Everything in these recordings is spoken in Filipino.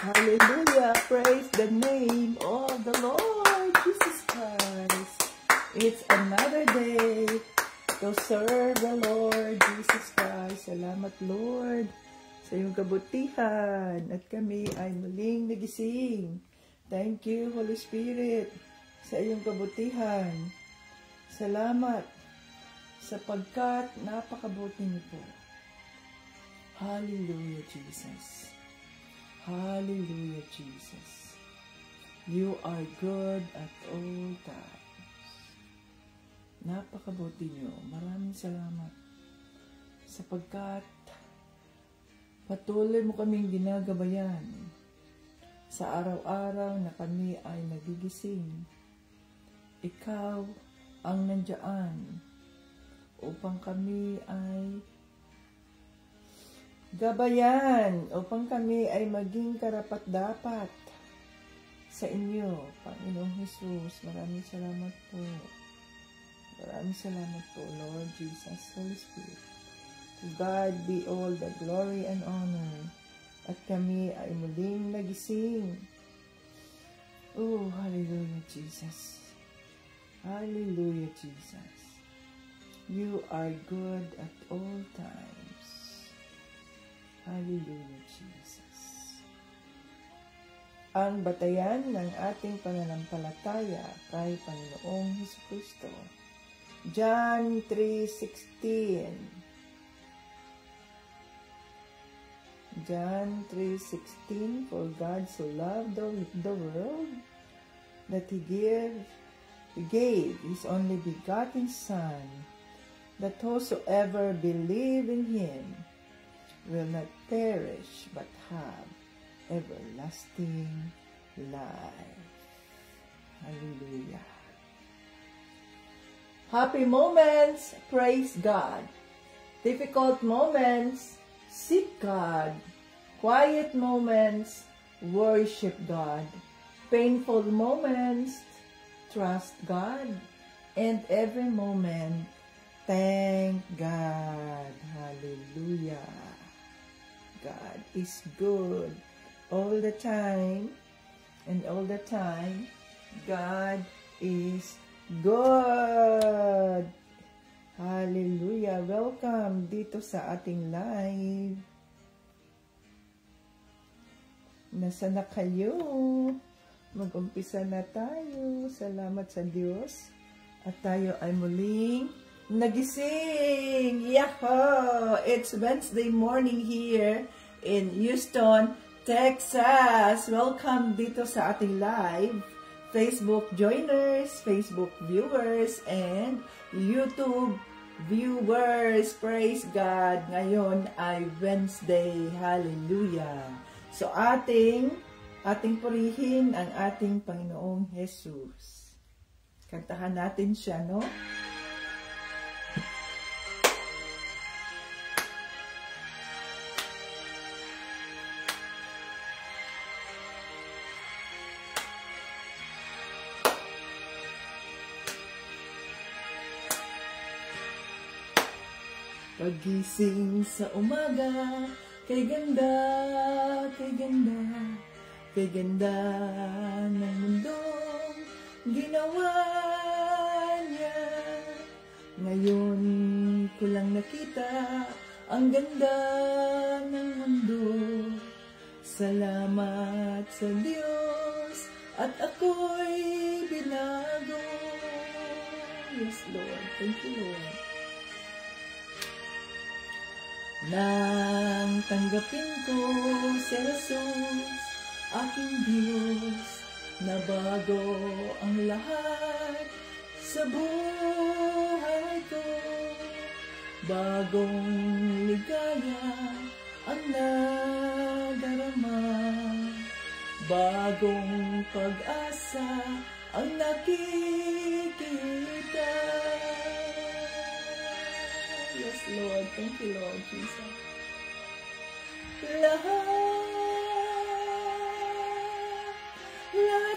Hallelujah. Praise the name of the Lord Jesus Christ. It's another day to serve the Lord Jesus Christ. Salamat, Lord, sa iyong kabutihan. At kami ay muling nagising. Thank you, Holy Spirit, sa iyong kabutihan. Salamat sapagkat napakabuti niyo po. Hallelujah, Jesus. Hallelujah, Jesus. You are good at all times. Napakabuti niyo. Maraming salamat sapagkat patuloy mo kaming ginagabayan sa araw-araw na kami ay nagigising. Ikaw ang nandiyan upang kami ay gabayan, upang kami ay maging karapat-dapat sa inyo, Panginoong Jesus. Maraming salamat po. Maraming salamat po, Lord Jesus, Holy Spirit. To God be all the glory and honor. At kami ay muling nagising. Oh, hallelujah, Jesus. Hallelujah, Jesus. You are good at all times. Hallelujah, Jesus. Ang batayan ng ating pananampalataya kay Panginoong Jesucristo. John 3:16. John 3:16, for God so loved the world that He gave His only begotten Son, that whosoever believe in Him will not perish but have everlasting life. Hallelujah. Happy moments, praise God. Difficult moments, seek God. Quiet moments, worship God. Painful moments, trust God. And every moment, thank God. Hallelujah. God is good all the time. And all the time, God is good. Hallelujah. Welcome dito sa ating live. Nasaan na kayo? Mag-umpisa na tayo. Salamat sa Diyos. At tayo ay muling nagising. Yahoo! It's Wednesday morning here in Houston, Texas. Welcome dito sa ating live. Facebook joiners, Facebook viewers, and YouTube viewers. Praise God. Ngayon ay Wednesday. Hallelujah. So ating purihin ang ating Panginoong Jesus. Kantahan natin siya, no? Pagising sa umaga, kay ganda, kay ganda, kay ganda ng mundong ginawa niya. Ngayon ko lang nakita ang ganda ng mundo. Salamat sa Diyos at ako'y binago. Yes, Lord. Thank you, Lord. Nang tanggapin ko si Jesus, aking Diyos, na bago ang lahat sa buhay ko. Bagong ligaya ang nadarama, bagong pag-asa ang nakikita. Yes, Lord. Thank you, Lord Jesus. Lahat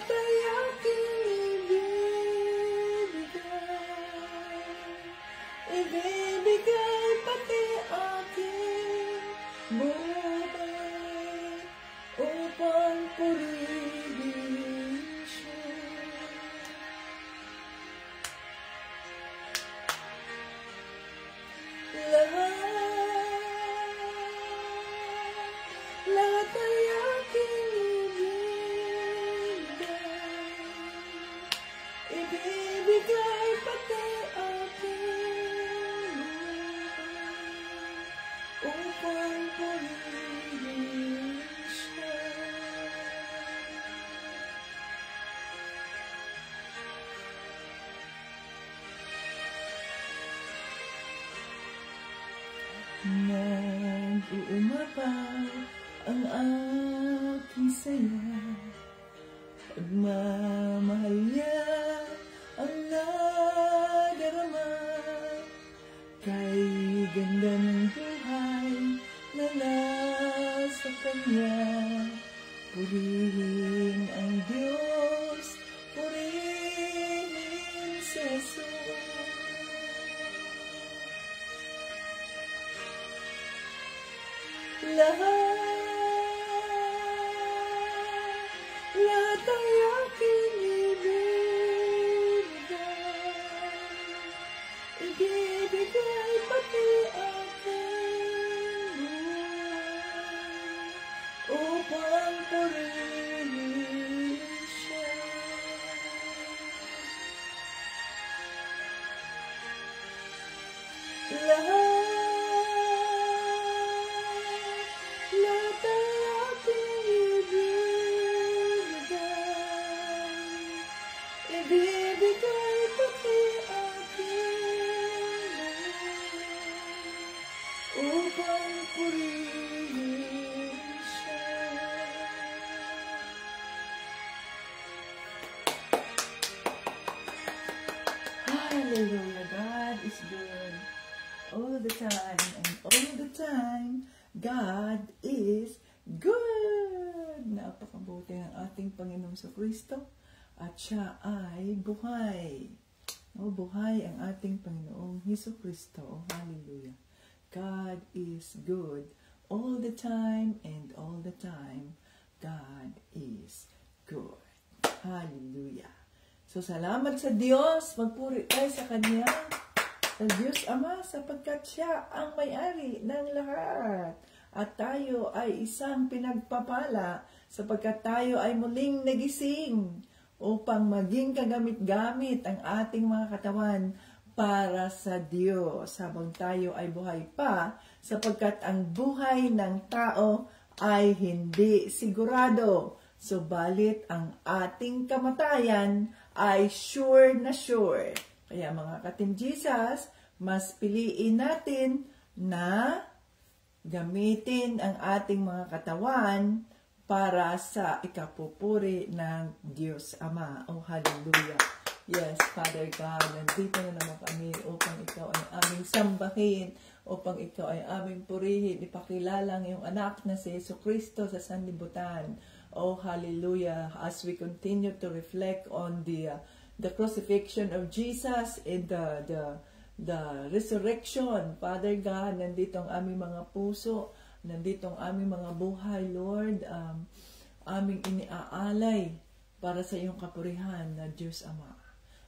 ay aking ibibigay pati aking buhay upang sapaw ang aking saya. Pagmamahal niya ang nadarama. Kay ganda ng buhay na nasa kanya. Purihin ang Diyos, purihin si Jesus. Lahat ay aking ibibigay pati aking buhay upang purihin siya. Lahat ay aking ibibigay pati aking upang purihin siya. Hallelujah, God is good all the time, and all the time, God is good. Napakabuti ng ating Panginoong Kristo at siya ay buhay. Buhay ang ating Panginoong Kristo. Hallelujah. God is good all the time, and all the time, God is good. Hallelujah. So, salamat sa Diyos. Magpuri tayo sa Kanya. Sa Diyos Ama, sapagkat siya ang may-ari ng lahat. At tayo ay isang pinagpapala sapagkat tayo ay muling nagising upang maging kagamit-gamit ang ating mga katawan para sa Diyos habang tayo ay buhay pa, sapagkat ang buhay ng tao ay hindi sigurado. Subalit ang ating kamatayan ay sure na sure. Kaya mga ka-Team Jesus, mas piliin natin na gamitin ang ating mga katawan para sa ikapupuri ng Diyos Ama. Oh, hallelujah. Yes, Father God, nandito na naman kami upang ikaw ay aming sambahin, upang ikaw ay aming purihin, ipakilala ang iyong anak na si Jesucristo sa sanlibutan. Oh, hallelujah. As we continue to reflect on the crucifixion of Jesus and the resurrection, Father God, nandito ang aming mga puso, nandito ang aming mga buhay, Lord, aming iniaalay para sa iyong kapurihan na Diyos Ama.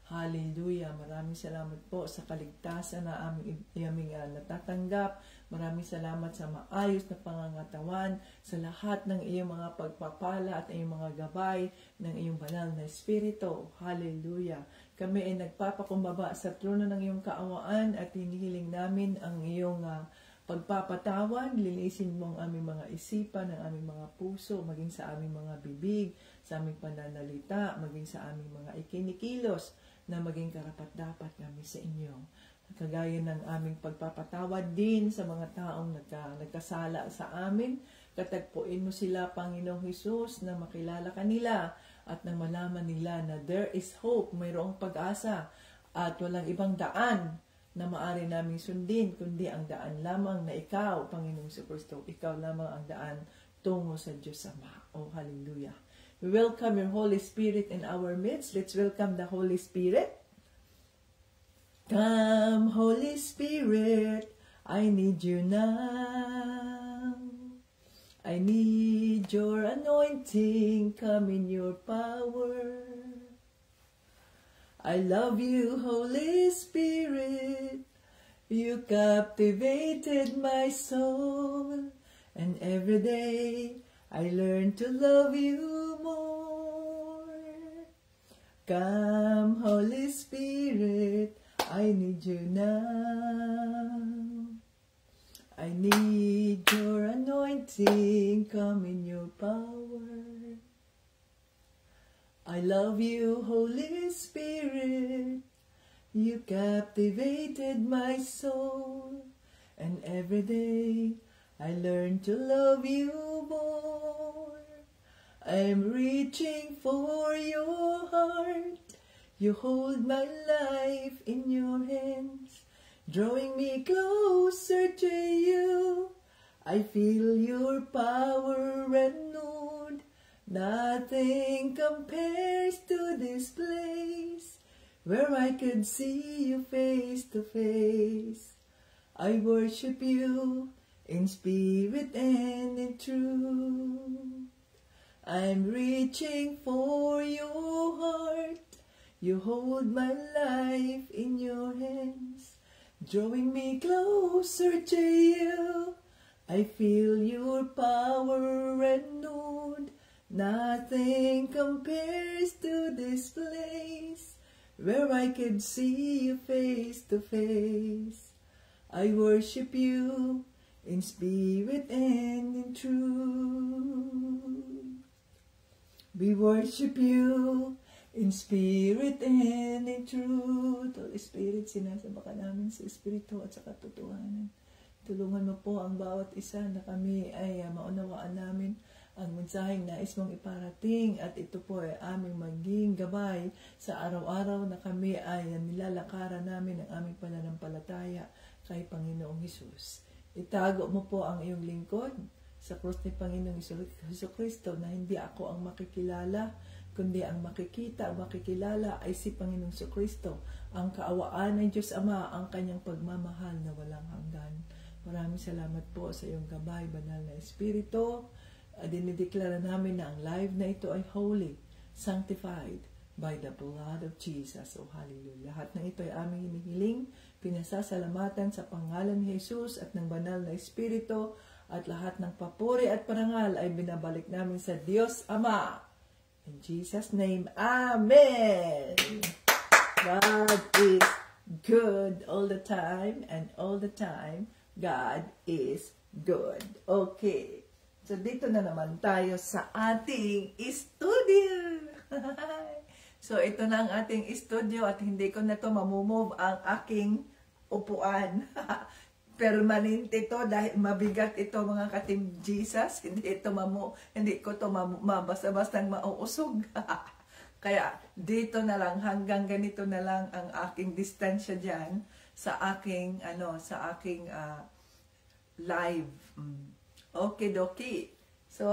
Hallelujah. Maraming salamat po sa kaligtasan na aming natatanggap. Maraming salamat sa maayos na pangangatawan, sa lahat ng iyong mga pagpapala at iyong mga gabay ng iyong banal na Espiritu. Hallelujah. Kami ay nagpapakumbaba sa trono ng iyong kaawaan at hinihiling namin ang iyong pagpapatawad. Linisin mo ang aming mga isipan, ang aming mga puso, maging sa aming mga bibig, sa aming pananalita, maging sa aming mga ikinikilos, na maging karapat-dapat kami sa inyo. Kagaya ng aming pagpapatawad din sa mga taong nagkasala sa amin, katagpuin mo sila, Panginoong Hesus, na makilala kanila at na malaman nila na there is hope, mayroong pag-asa, at walang ibang daan na maaari naming sundin, kundi ang daan lamang na ikaw, Panginoong Jesucristo, ikaw lamang ang daan tungo sa Diyos Ama. Oh, hallelujah. We welcome your Holy Spirit in our midst. Let's welcome the Holy Spirit. Come, Holy Spirit, I need you now. I need your anointing, come in your power. I love you, Holy Spirit. You captivated my soul, and every day I learn to love you more. Come, Holy Spirit, I need you now. I need your anointing, come in your power. I love you, Holy Spirit. You captivated my soul, and every day I learned to love you more. I'm reaching for your heart. You hold my life in your hands, drawing me closer to you. I feel your power renewed. Nothing compares to this place, where I could see you face to face. I worship you in spirit and in truth. I'm reaching for your heart. You hold my life in your hands, drawing me closer to you. I feel your power renewed. Nothing compares to this place, where I could see you face to face. I worship you in spirit and in truth. We worship you in spirit and in truth. Holy Spirit, sinasamba ka namin sa Espiritu at sa katotohanan. Tulungan mo po ang bawat isa na kami ay maunawaan namin ang mensaheng nais mong iparating, at ito po ay aming maging gabay sa araw-araw na kami ay nilalakaran namin ang aming pananampalataya kay Panginoong Hesus. Itago mo po ang iyong lingkod sa krus ni Panginoong Hesukristo, na hindi ako ang makikilala, kundi ang makikita, ang makikilala ay si Panginoong Hesukristo, ang kaawaan ng Diyos Ama, ang kanyang pagmamahal na walang hanggan. Maraming salamat po sa iyong gabay, Banal na Espiritu. Dinideklara namin na ang live na ito ay holy, sanctified by the blood of Jesus. Oh, hallelujah. Lahat ng ito ay aming hinihiling, pinasasalamatan sa pangalan ni Jesus at ng Banal na Espiritu, at lahat ng papuri at parangal ay binabalik namin sa Diyos Ama. In Jesus' name, Amen! God is good all the time, and all the time, God is good. Okay. So, dito na naman tayo sa ating studio. So, ito na ang ating studio, at hindi ko na ito mamumove ang aking upuan. Permanente ito dahil mabigat ito, mga ka-Team Jesus. Hindi ko ito basta-bastang mauusog. Kaya, dito na lang, hanggang ganito na lang ang aking distansya dyan sa aking, live. Okay, doki. So,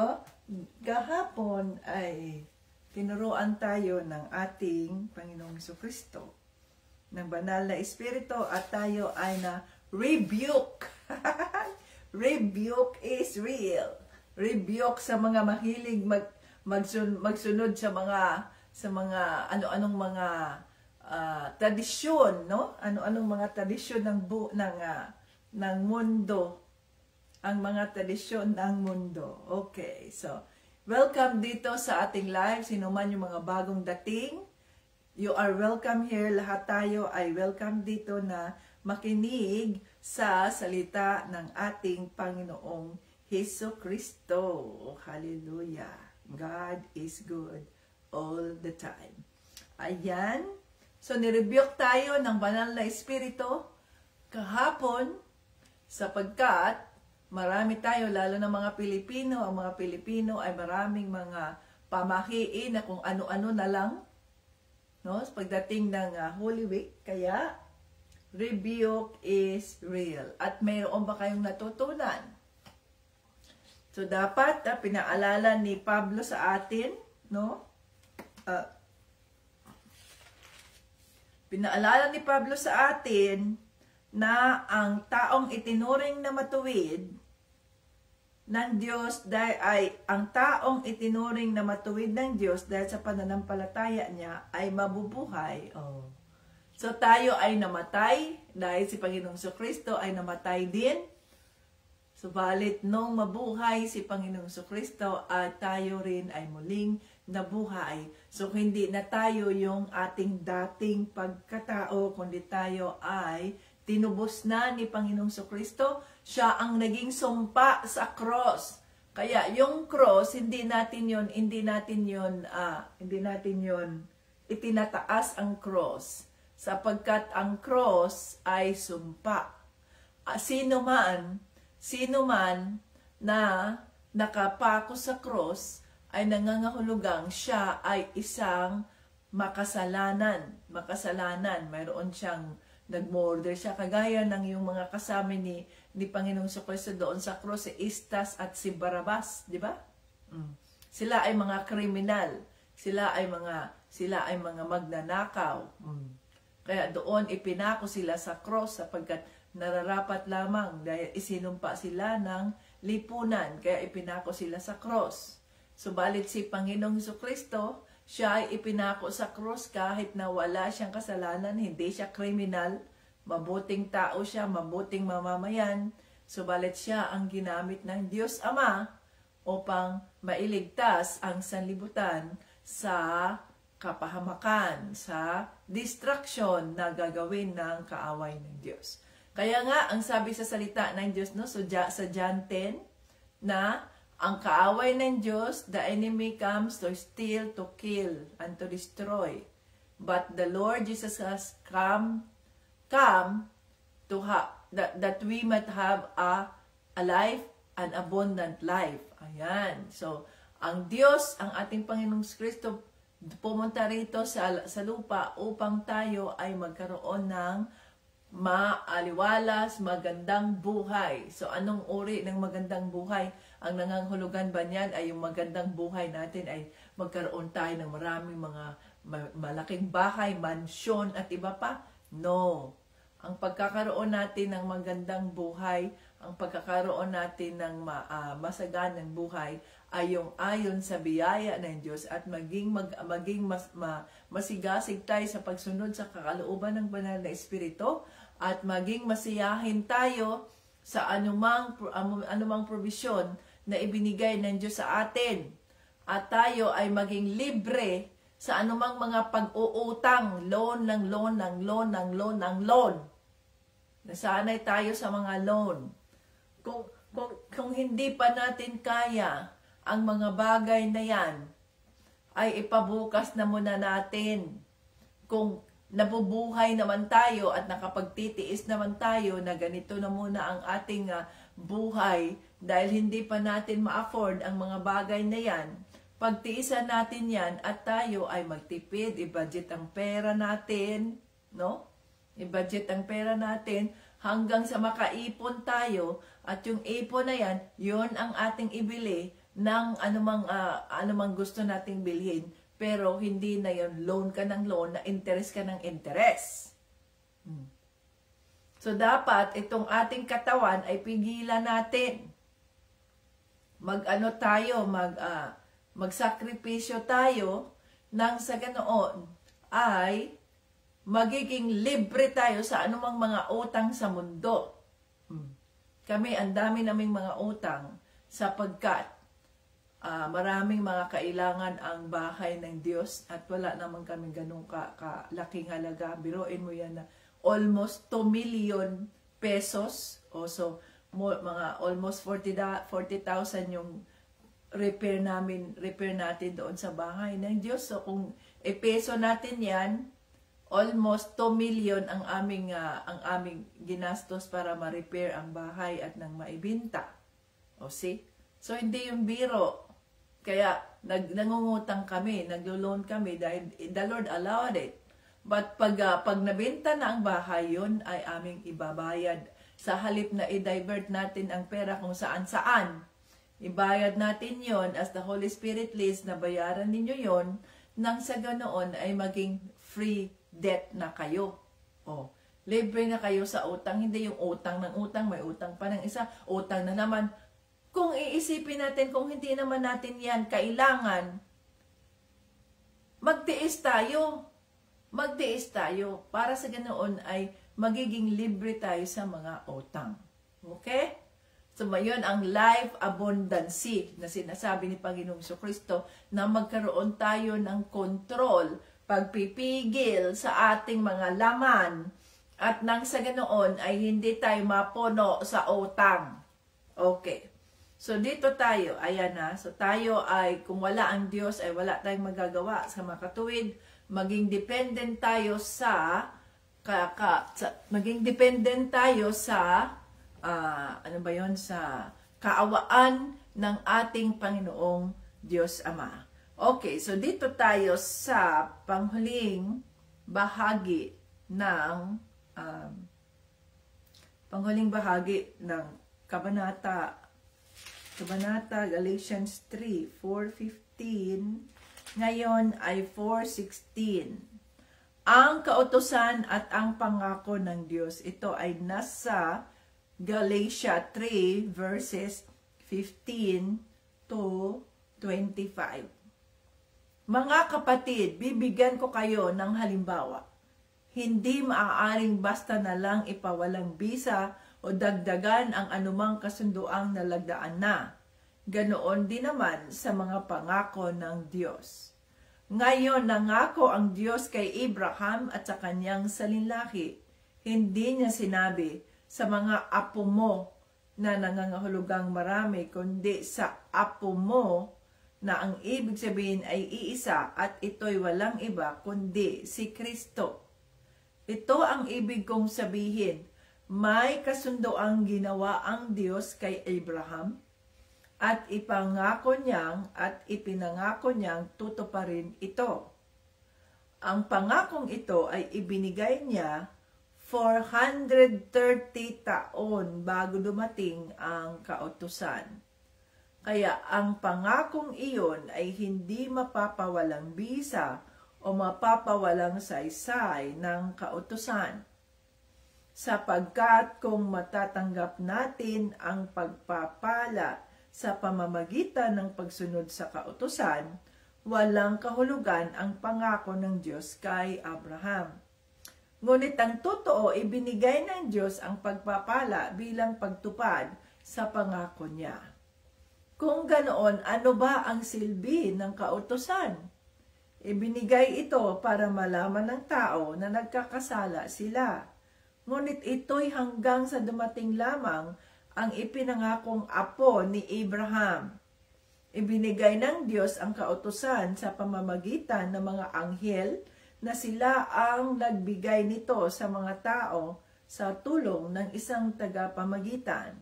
kahapon ay tinuruan tayo ng ating Panginoong Hesukristo, ng Banal na Espiritu, at tayo ay na rebuke. Rebuke is real. Rebuke sa mga mahilig magsunod sa mga ano-anong mga tradisyon, no? Ano-anong mga tradisyon ng mundo. Ang mga tradisyon ng mundo. Okay, so, welcome dito sa ating live. Sino man yung mga bagong dating, you are welcome here. Lahat tayo ay welcome dito na makinig sa salita ng ating Panginoong Hesukristo. Oh, hallelujah. God is good all the time. Ayan. So, nirebuke tayo ng Banal na Espiritu kahapon, sapagkat marami tayo, lalo na mga Pilipino. Ang mga Pilipino ay maraming mga pamahiin na kung ano-ano na lang, no? Pagdating ng Holy Week. Kaya, rebuke is real. At mayroon ba kayong natutunan? So, dapat pinaalala ni Pablo sa atin, no? Pinaalala ni Pablo sa atin na ang taong itinuring na matuwid ng Diyos ang taong itinuring na matuwid ng Diyos dahil sa pananampalataya niya ay mabubuhay. Oh. So tayo ay namatay dahil si Panginoong Hesukristo ay namatay din. Subalit nung mabuhay si Panginoong Hesukristo, at tayo rin ay muling nabuhay. So hindi na tayo yung ating dating pagkatao, kundi tayo ay tinubos na ni Panginoong Hesukristo. Siya ang naging sumpa sa cross. Kaya yung cross, hindi natin yon itinataas ang cross, sapagkat ang cross ay sumpa. Sino man sino man na nakapako sa cross ay nangangahulugang siya ay isang makasalanan. Mayroon siyang nag-murder siya. Kagaya ng yung mga kasama ni Panginoong Jesucristo doon sa cross, si Istas at si Barabas, di ba? Sila ay mga kriminal. Sila ay mga magnanakaw. Kaya doon ipinako sila sa cross sapagkat nararapat lamang dahil isinumpa sila ng lipunan. Kaya ipinako sila sa cross. Subalit si Panginoong Jesucristo, siya ay ipinako sa cross kahit na wala siyang kasalanan, hindi siya kriminal, mabuting tao siya, mabuting mamamayan. Subalit siya ang ginamit ng Diyos Ama upang mailigtas ang sanlibutan sa kapahamakan, sa distraction na gagawin ng kaaway ng Diyos. Kaya nga, ang sabi sa salita ng Diyos, no, sa John 10, na ang kaaway ng Diyos, the enemy comes to steal, to kill, and to destroy. But the Lord Jesus has come to that we might have a life, an abundant life. Ayan. So, ang Diyos, ang ating Panginoong Kristo, pumunta rito sa lupa upang tayo ay magkaroon ng maaliwalas, magandang buhay. So, anong uri ng magandang buhay? Ang nangangahulugan ba niyan ay yung magandang buhay natin ay magkaroon tayo ng maraming mga malaking bahay, mansyon at iba pa? No. Ang pagkakaroon natin ng magandang buhay, ang pagkakaroon natin ng masaganang buhay ay yung ayon sa biyaya ng Diyos at maging masigasig tayo sa pagsunod sa kakalooban ng banal na Espiritu at maging masiyahin tayo sa anumang provisyon na ibinigay ng Diyos sa atin. At tayo ay maging libre sa anumang mga pag-uutang, loan. Nasanay tayo sa mga loan. Kung hindi pa natin kaya ang mga bagay na yan, ay ipabukas na muna natin. Kung nabubuhay naman tayo at nakapagtitiis naman tayo na ganito na muna ang ating buhay dahil hindi pa natin ma-afford ang mga bagay na yan, pagtiisan natin yan at tayo ay magtipid, i-budget ang pera natin, no? I-budget ang pera natin hanggang sa makaipon tayo at yung ipon na yan, yun ang ating ibili ng anumang gusto nating bilhin. Pero hindi na yun, loan ka ng loan, na interest ka ng interest. So dapat itong ating katawan ay pigilan natin. Magsakripisyo tayo nang sa ganoon ay magiging libre tayo sa anumang mga utang sa mundo. Kami, ang dami naming mga utang sapagkat maraming mga kailangan ang bahay ng Diyos at wala naman kami ganun kalaking halaga. Biruin mo yan na almost 2 million pesos. So, mga almost 40,000 yung repair natin doon sa bahay ng Diyos. So, kung peso natin yan, almost 2 million ang aming ginastos para ma-repair ang bahay at nang maibinta. O see? So, hindi yung biro. Kaya, nangungutang kami, naglo-loan kami dahil the Lord allowed it. But pag nabenta na ang bahay, yun ay aming ibabayad. Sa halip na i-divert natin ang pera kung saan-saan, ibayad natin yon as the Holy Spirit leads na bayaran ninyo yon nang sa ganoon ay maging free debt na kayo. Libre na kayo sa utang. Hindi yung utang ng utang, may utang pa ng isa, utang na naman. Kung iisipin natin, kung hindi naman natin yan kailangan, magtiis tayo. Magtiis tayo. Para sa ganoon ay magiging libre tayo sa mga utang. Okay? So, mayon ang life abundancy na sinasabi ni Panginoong Jesucristo na magkaroon tayo ng control, pagpipigil sa ating mga laman at nang sa ganoon ay hindi tayo mapuno sa utang. Okay. So, dito tayo, ayan na. So, tayo ay, kung wala ang Diyos, ay wala tayong magagawa sa makatuwid. Maging dependent tayo sa ano ba yon, sa kaawaan ng ating Panginoong Diyos Ama. Okay, so dito tayo sa panghuling bahagi ng kabanata Galatians 3, 4:15, ngayon ay 4:16. Ang kautusan at ang pangako ng Diyos, ito ay nasa Galatia 3 verses 15 to 25. Mga kapatid, bibigyan ko kayo ng halimbawa. Hindi maaaring basta na lang ipawalang bisa o dagdagan ang anumang kasunduang nalagdaan na. Ganoon din naman sa mga pangako ng Diyos. Ngayon, nangako ang Diyos kay Abraham at sa kanyang salinlaki. Hindi niya sinabi, sa mga apo mo na nangangahulugang marami, kundi sa apo mo na ang ibig sabihin ay iisa at ito'y walang iba kundi si Kristo. Ito ang ibig kong sabihin, may kasundoang ginawa ang Diyos kay Abraham at ipinangako niyang tutuparin ito. Ang pangakong ito ay ibinigay niya 430 taon bago dumating ang kautusan. Kaya ang pangakong iyon ay hindi mapapawalang bisa o mapapawalang saysay ng kautusan. Sapagkat kung matatanggap natin ang pagpapala sa pamamagitan ng pagsunod sa kautusan, walang kahulugan ang pangako ng Diyos kay Abraham. Ngunit ang totoo, ibinigay ng Diyos ang pagpapala bilang pagtupad sa pangako niya. Kung ganoon, ano ba ang silbi ng kautusan? Ibinigay ito para malaman ng tao na nagkakasala sila. Ngunit ito'y hanggang sa dumating lamang ang ipinangakong apo ni Abraham. Ibinigay ng Diyos ang kautusan sa pamamagitan ng mga anghel na sila ang nagbigay nito sa mga tao sa tulong ng isang tagapamagitan.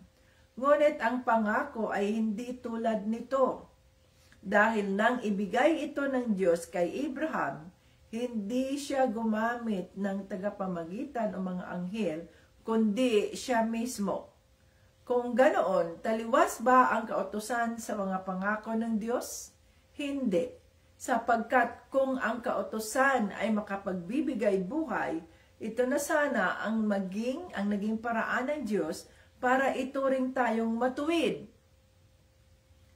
Ngunit ang pangako ay hindi tulad nito. Dahil nang ibigay ito ng Diyos kay Abraham, hindi siya gumamit ng tagapamagitan o mga anghel, kundi siya mismo. Kung ganoon, taliwas ba ang kautusan sa mga pangako ng Diyos? Hindi. Sapagkat kung ang kautusan ay makapagbibigay buhay, ito na sana ang naging paraan ng Diyos para ituring tayong matuwid.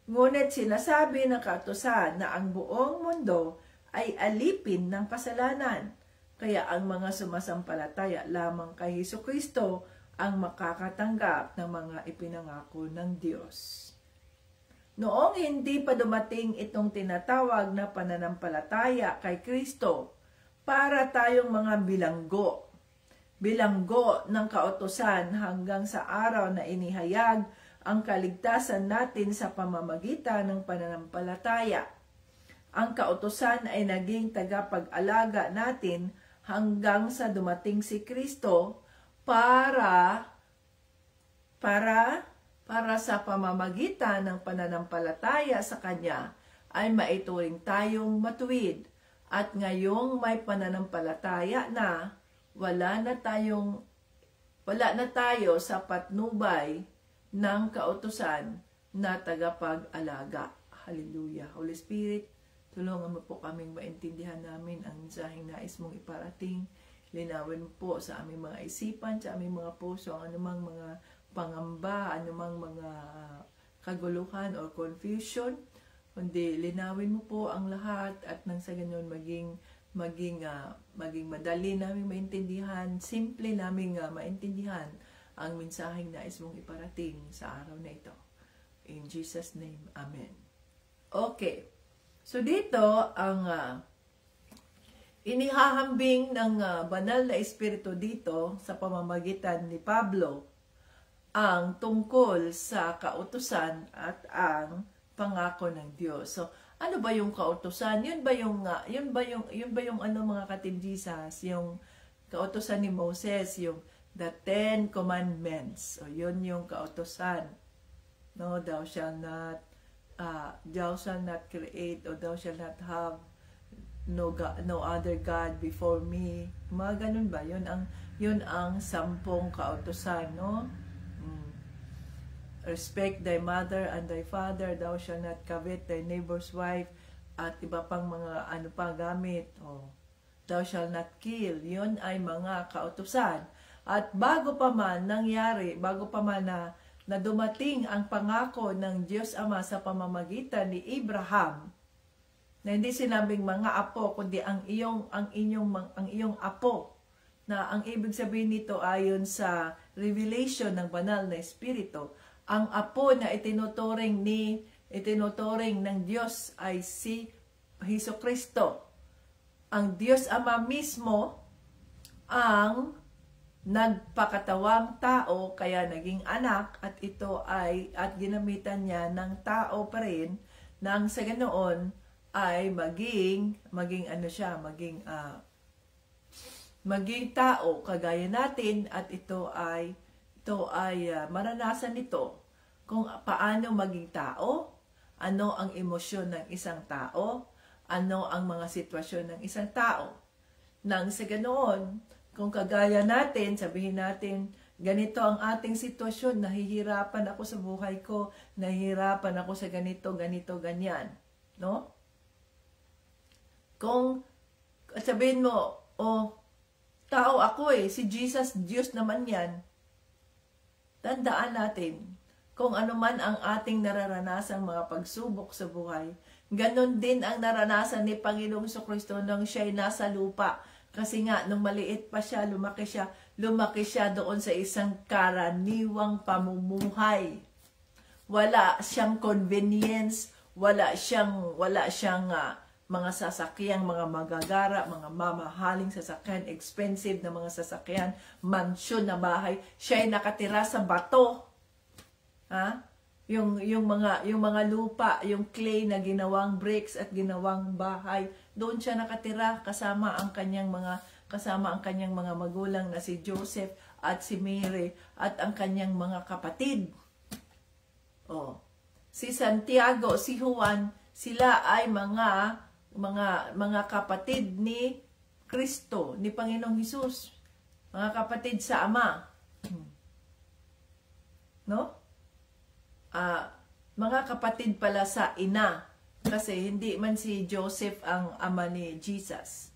Ngunit sinasabi ng kautusan na ang buong mundo ay alipin ng kasalanan. Kaya ang mga sumasampalataya lamang kay Hesukristo ang makakatanggap ng mga ipinangako ng Diyos. Noong hindi pa dumating itong tinatawag na pananampalataya kay Kristo, para tayong mga bilanggo ng kautusan hanggang sa araw na inihayag ang kaligtasan natin sa pamamagitan ng pananampalataya. Ang kautusan ay naging tagapag-alaga natin hanggang sa dumating si Kristo para sa pamamagitan ng pananampalataya sa Kanya ay maituring tayong matuwid. At ngayong may pananampalataya na, wala na tayo sa patnubay ng kautusan na tagapag-alaga. Hallelujah. Holy Spirit, tulungan mo po kaming maintindihan namin ang mensaheng nais mong iparating. Linawin mo po sa aming mga isipan, sa aming mga puso, ang anumang mga pangamba, anumang mga kaguluhan o confusion. Kundi linawin mo po ang lahat at nang sa ganyan maging madali namin maintindihan, simple namin maintindihan ang mensaheng nais mong iparating sa araw na ito. In Jesus' name, Amen. Okay. So dito, ang inihahambing ng banal na espiritu dito sa pamamagitan ni Pablo ang tungkol sa kautusan at ang pangako ng Diyos. So, ano ba yung kautusan? Yun ba yung mga ka-Team Jesus, yung kautusan ni Moses, yung The 10 Commandments. O yun yung kautusan. No, thou shall not create, or thou shall not have no other God before me. Mga ganun ba? Yun ang 10 kautusan, no? Respect thy mother and thy father, thou shall not covet thy neighbor's wife, at iba pang mga ano pa gamit. Thou shall not kill. Yun ay mga kautusan. At bago pa man na dumating ang pangako ng Diyos Ama sa pamamagitan ni Abraham, na hindi sinabing mga apo, kundi ang iyong apo, na ang ibig sabihin nito ayon sa revelation ng banal na Espiritu, ang apo na itinuturing ng Diyos ay si Hesukristo. Ang Diyos Ama mismo ang nagpakatawang tao, kaya naging anak, at ginamitan niya ng tao pa rin, nang sa ganoon ay maging tao kagaya natin, at ito ay maranasan nito kung paano maging tao, ano ang emosyon ng isang tao, ano ang mga sitwasyon ng isang tao. Nang sa ganoon, kung kagaya natin, sabihin natin, ganito ang ating sitwasyon, nahihirapan ako sa buhay ko, nahihirapan ako sa ganito, ganyan. No? Kung sabihin mo, tao ako si Jesus, Diyos naman yan, tandaan natin, kung ano man ang ating nararanasang mga pagsubok sa buhay, ganon din ang naranasan ni Panginoong Jesucristo nang siya'y nasa lupa. Kasi nga, nung maliit pa siya, lumaki siya doon sa isang karaniwang pamumuhay. Wala siyang convenience, wala siyang mga sasakyang, mga magagara, mga mamahaling sasakyan, expensive na mga sasakyan, mansyon na bahay. Siya'y nakatira sa bato. Yung mga lupa, yung clay na ginawang bricks at ginawang bahay, doon siya nakatira kasama ang kanyang mga magulang na si Joseph at si Mary at ang kanyang mga kapatid. Si Santiago, si Juan, sila ay mga kapatid ni Kristo, ni Panginoong Hesus. Mga kapatid sa Ama. No? Mga kapatid pala sa ina. Kasi hindi man si Joseph ang ama ni Jesus.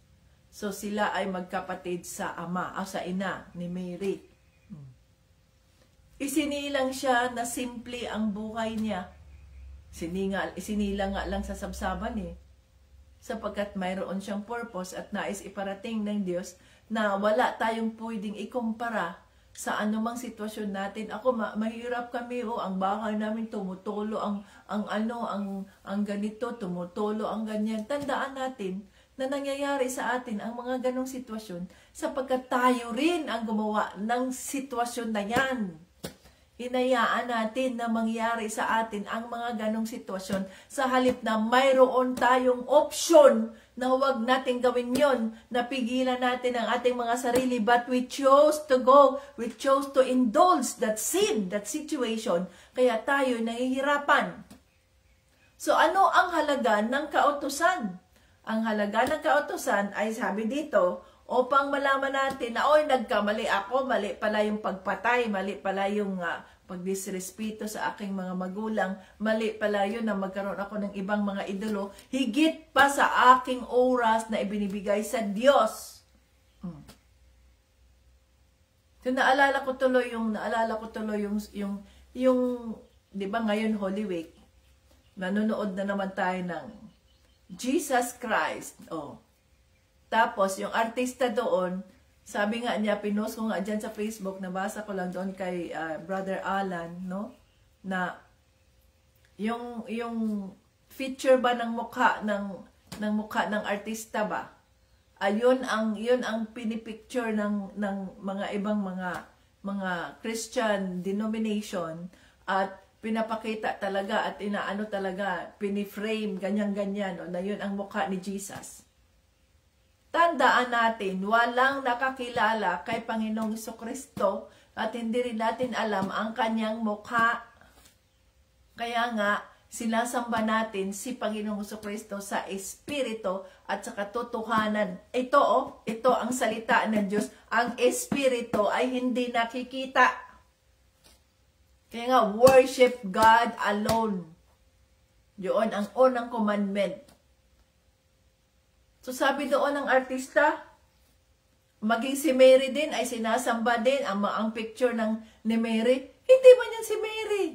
So sila ay magkapatid sa ama, sa ina ni Mary. Isinilang siya na simple ang buhay niya. Isinilang nga lang sa sabsaban sapagkat mayroon siyang purpose at nais iparating ng Diyos na wala tayong pwedeng ikumpara sa anumang sitwasyon natin. Ako, mahirap kami, ang bahay namin tumutulo, ang ganito, tumutulo, ang ganyan. Tandaan natin na nangyayari sa atin ang mga ganong sitwasyon sapagkat tayo rin ang gumawa ng sitwasyon na yan. Hinayaan natin na mangyari sa atin ang mga ganong sitwasyon sa halip na mayroon tayong option na huwag natin gawin yon, na pigilan natin ang ating mga sarili, but we chose to indulge that sin, that situation, kaya tayo nahihirapan. So ano ang halaga ng kautusan? Ang halaga ng kautusan ay sabi dito, upang malaman natin na, nagkamali ako, mali pala yung pagpatay, mali pala yung pagdisrespeto sa aking mga magulang, mali pala yun na magkaroon ako ng ibang mga idolo, higit pa sa aking oras na ibinibigay sa Diyos. So, naalala ko tuloy yung di ba ngayon Holy Week, nanonood na naman tayo ng Jesus Christ. Tapos, yung artista doon, sabi nga niya, pinost ko nga dyan sa Facebook, nabasa ko lang doon kay Brother Alan, no? Na, yung feature ba ng mukha ng artista ba? Yun ang pinipicture ng mga ibang mga Christian denomination at pinapakita talaga at piniframe, ganyan-ganyan, no? Na yun ang mukha ni Jesus. Tandaan natin, walang nakakilala kay Panginoong Jesucristo at hindi rin natin alam ang kanyang mukha. Kaya nga, sinasamba natin si Panginoong Jesucristo sa Espiritu at sa katotohanan. Ito ang salita ng Diyos. Ang Espiritu ay hindi nakikita. Kaya nga, worship God alone. Yun ang unang commandment. So sabi doon ng artista, maging si Mary din ay sinasamba din ang picture ni Mary. Hindi man yan si Mary.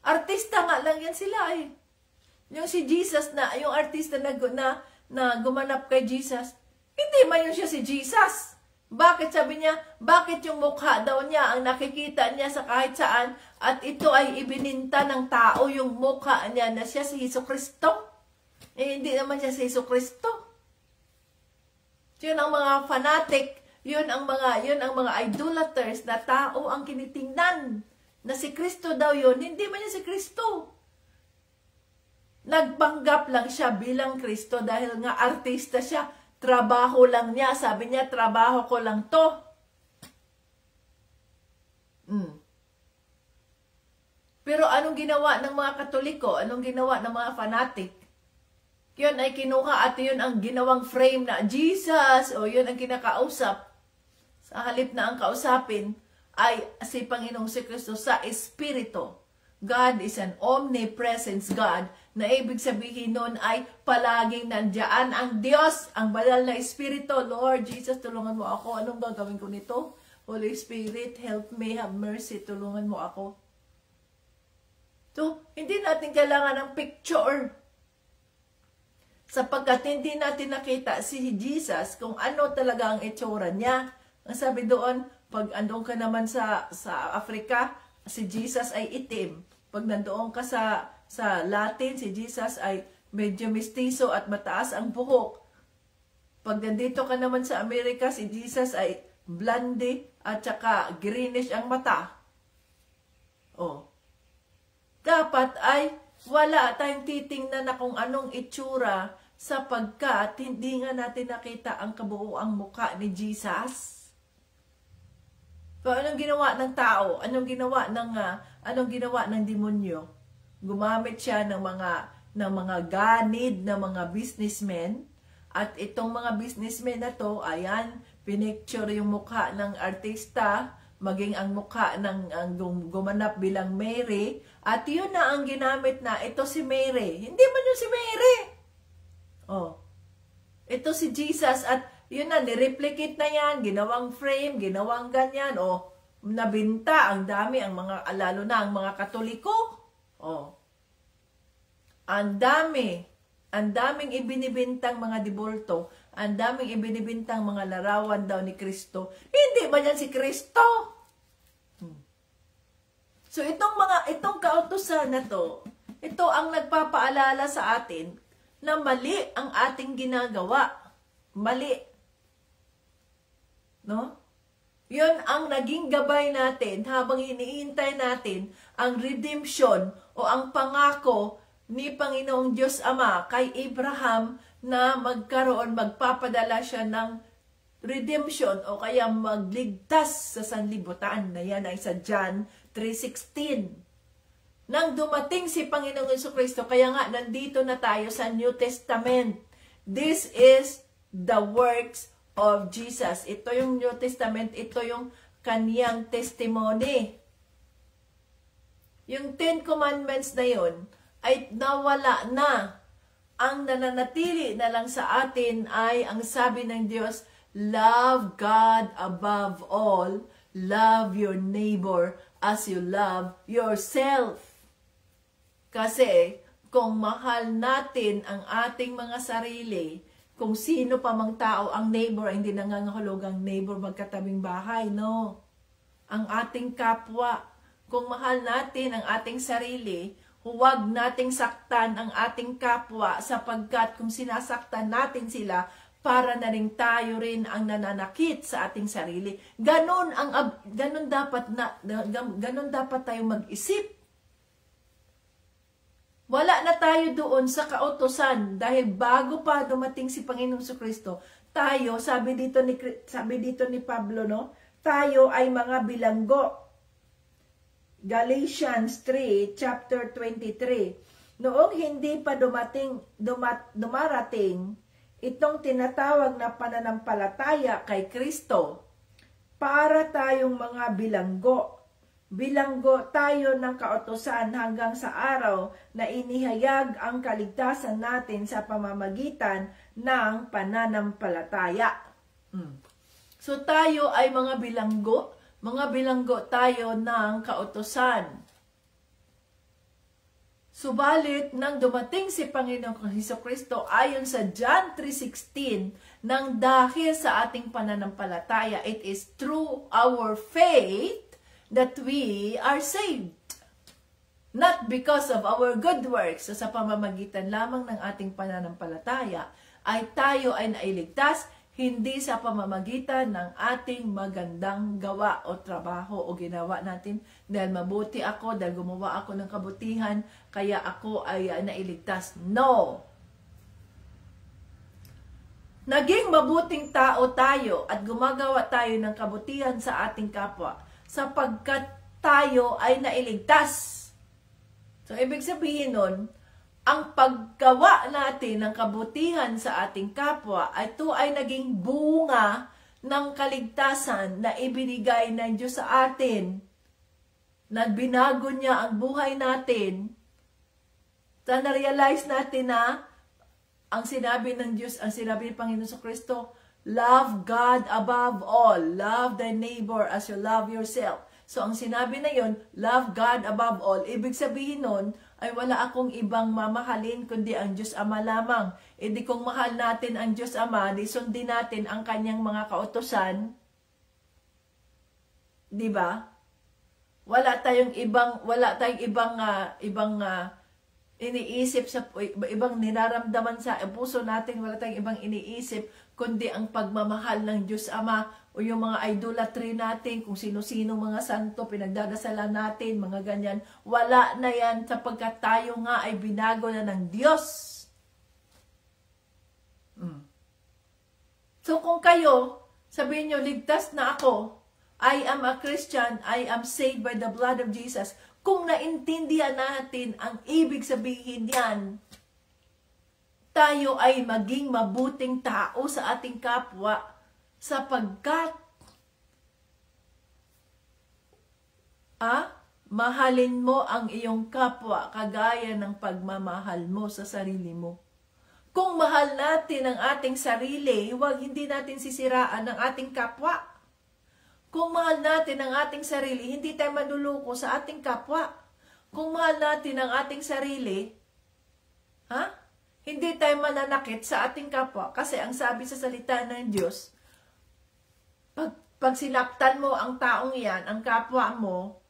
Artista nga lang yan sila eh. Yung si Jesus yung artista na gumanap kay Jesus, hindi man yun siya si Jesus. Bakit sabi niya, bakit yung mukha daw niya ang nakikita niya sa kahit saan at ito ay ibininta ng tao yung mukha niya na siya si Jesucristo? Eh hindi naman siya si Jesucristo. Yun ang mga fanatic, yun ang mga idolaters na tao ang kinitingnan na si Kristo daw yun. Hindi man niya si Kristo. Nagpanggap lang siya bilang Kristo dahil nga artista siya. Trabaho lang niya. Sabi niya, trabaho ko lang to. Pero anong ginawa ng mga Katoliko? Anong ginawa ng mga fanatic? Yun ay kinuha at yun ang ginawang frame na Jesus o yun ang kinakausap. Sa halip na ang kausapin ay si Panginoong Jesucristo sa Espiritu. God is an omnipresence God na ibig sabihin nun ay palaging nandiyan ang Diyos, ang banal na Espiritu. Lord Jesus, tulungan mo ako. Anong gagawin ko nito? Holy Spirit, help me, have mercy. Tulungan mo ako. So, hindi natin kailangan ng picture. Sapagkat hindi natin nakita si Jesus kung ano talaga ang itsura niya. Ang sabi doon, pag andun ka naman sa Africa, si Jesus ay itim. Pag nandoon ka sa Latin, si Jesus ay medyo mestizo at mataas ang buhok. Pag nandito ka naman sa Amerika, si Jesus ay blonde at saka greenish ang mata. Dapat ay wala tayong titingnan na kung anong itsura sapagkat hindi nga natin nakita ang kabuuang mukha ni Jesus. So, anong ginawa ng tao? Anong ginawa ng demonyo? Gumamit siya ng mga ganid na mga businessmen at itong mga businessmen na to, ayan, pinicture yung mukha ng artista, maging ang mukha ng gumanap bilang Mary, at yun na ang ginamit na, ito si Mary. Hindi man yun si Mary. Ito si Jesus, at yun na, nireplicate na yan, ginawang frame, ginawang ganyan, nabinta, ang dami, lalo na ang mga Katoliko. Ang daming ibinibintang mga dibulto, ang daming ibinibintang mga larawan daw ni Kristo. Hindi ba yan si Kristo? So itong kautusan na to, ito ang nagpapaalala sa atin na mali ang ating ginagawa. Mali. No? Yun ang naging gabay natin habang iniintay natin ang redemption o ang pangako ni Panginoong Diyos Ama kay Abraham na magpapadala siya ng redemption o kaya magligtas sa sanlibutan. Na yan ay sa John 3:16. Nang dumating si Panginoong Jesucristo, kaya nga nandito na tayo sa New Testament. This is the works of Jesus. Ito yung New Testament, ito yung kaniyang testimony. Yung 10 Commandments na yun ay nawala na. Ang nananatili na lang sa atin ay ang sabi ng Diyos, love God above all, love your neighbor as you love yourself. Kasi kung mahal natin ang ating mga sarili, kung sino pa mang tao ang neighbor, hindi nangangahulugang neighbor magkatabing bahay, no. Ang ating kapwa, kung mahal natin ang ating sarili, huwag nating saktan ang ating kapwa sapagkat kung sinasaktan natin sila, para na rin tayo rin ang nananakit sa ating sarili. Ganon dapat tayo mag-isip. Wala na tayo doon sa kautusan dahil bago pa dumating si Panginoong Jesucristo, tayo, sabi dito ni Pablo, no? Tayo ay mga bilanggo. Galatians 3, chapter 23. Noong hindi pa dumarating itong tinatawag na pananampalataya kay Kristo, para tayong mga bilanggo. Bilanggo tayo ng kautusan hanggang sa araw na inihayag ang kaligtasan natin sa pamamagitan ng pananampalataya. So tayo ay mga bilanggo tayo ng kautusan. Subalit, nang dumating si Panginoong Jesucristo ayon sa John 3:16, nang dahil sa ating pananampalataya, it is through our faith that we are saved. Not because of our good works. So, sa pamamagitan lamang ng ating pananampalataya, ay tayo ay nailigtas, hindi sa pamamagitan ng ating magandang gawa o trabaho o ginawa natin. Dahil mabuti ako, dahil gumawa ako ng kabutihan, kaya ako ay nailigtas. No! Naging mabuting tao tayo at gumagawa tayo ng kabutihan sa ating kapwa sapagkat tayo ay nailigtas. So, ibig sabihin nun, ang paggawa natin ng kabutihan sa ating kapwa, ito ay naging bunga ng kaligtasan na ibinigay ng Diyos sa atin. Na binago niya ang buhay natin. Na-realize natin na ang sinabi ng Diyos, ang sinabi ng Panginoon sa Kristo, love God above all. Love thy neighbor as you love yourself. So, ang sinabi na yon, love God above all. Ibig sabihin nun, ay wala akong ibang mamahalin kundi ang Diyos Ama lamang. E di kung mahal natin ang Diyos Ama, di sundin natin ang kanyang mga kautusan. Di ba? Wala tayong ibang iniisip sa ibang niraramdaman sa puso natin, wala tayong ibang iniisip kundi ang pagmamahal ng Diyos Ama o yung mga idolatry natin, kung sino-sino mga santo, pinagdadasalan natin, mga ganyan. Wala na yan sapagkat tayo nga ay binago na ng Diyos. So kung kayo, sabihin nyo, ligtas na ako, I am a Christian, I am saved by the blood of Jesus. Kung naintindihan natin ang ibig sabihin yan, tayo ay maging mabuting tao sa ating kapwa sapagkat mahalin mo ang iyong kapwa kagaya ng pagmamahal mo sa sarili mo. Kung mahal natin ang ating sarili, hindi natin sisiraan ang ating kapwa. Kung mahal natin ang ating sarili, hindi tayo manluloko sa ating kapwa. Kung mahal natin ang ating sarili, hindi tayo mananakit sa ating kapwa. Kasi ang sabi sa salita ng Diyos, pag sinaktan mo ang taong yan, ang kapwa mo,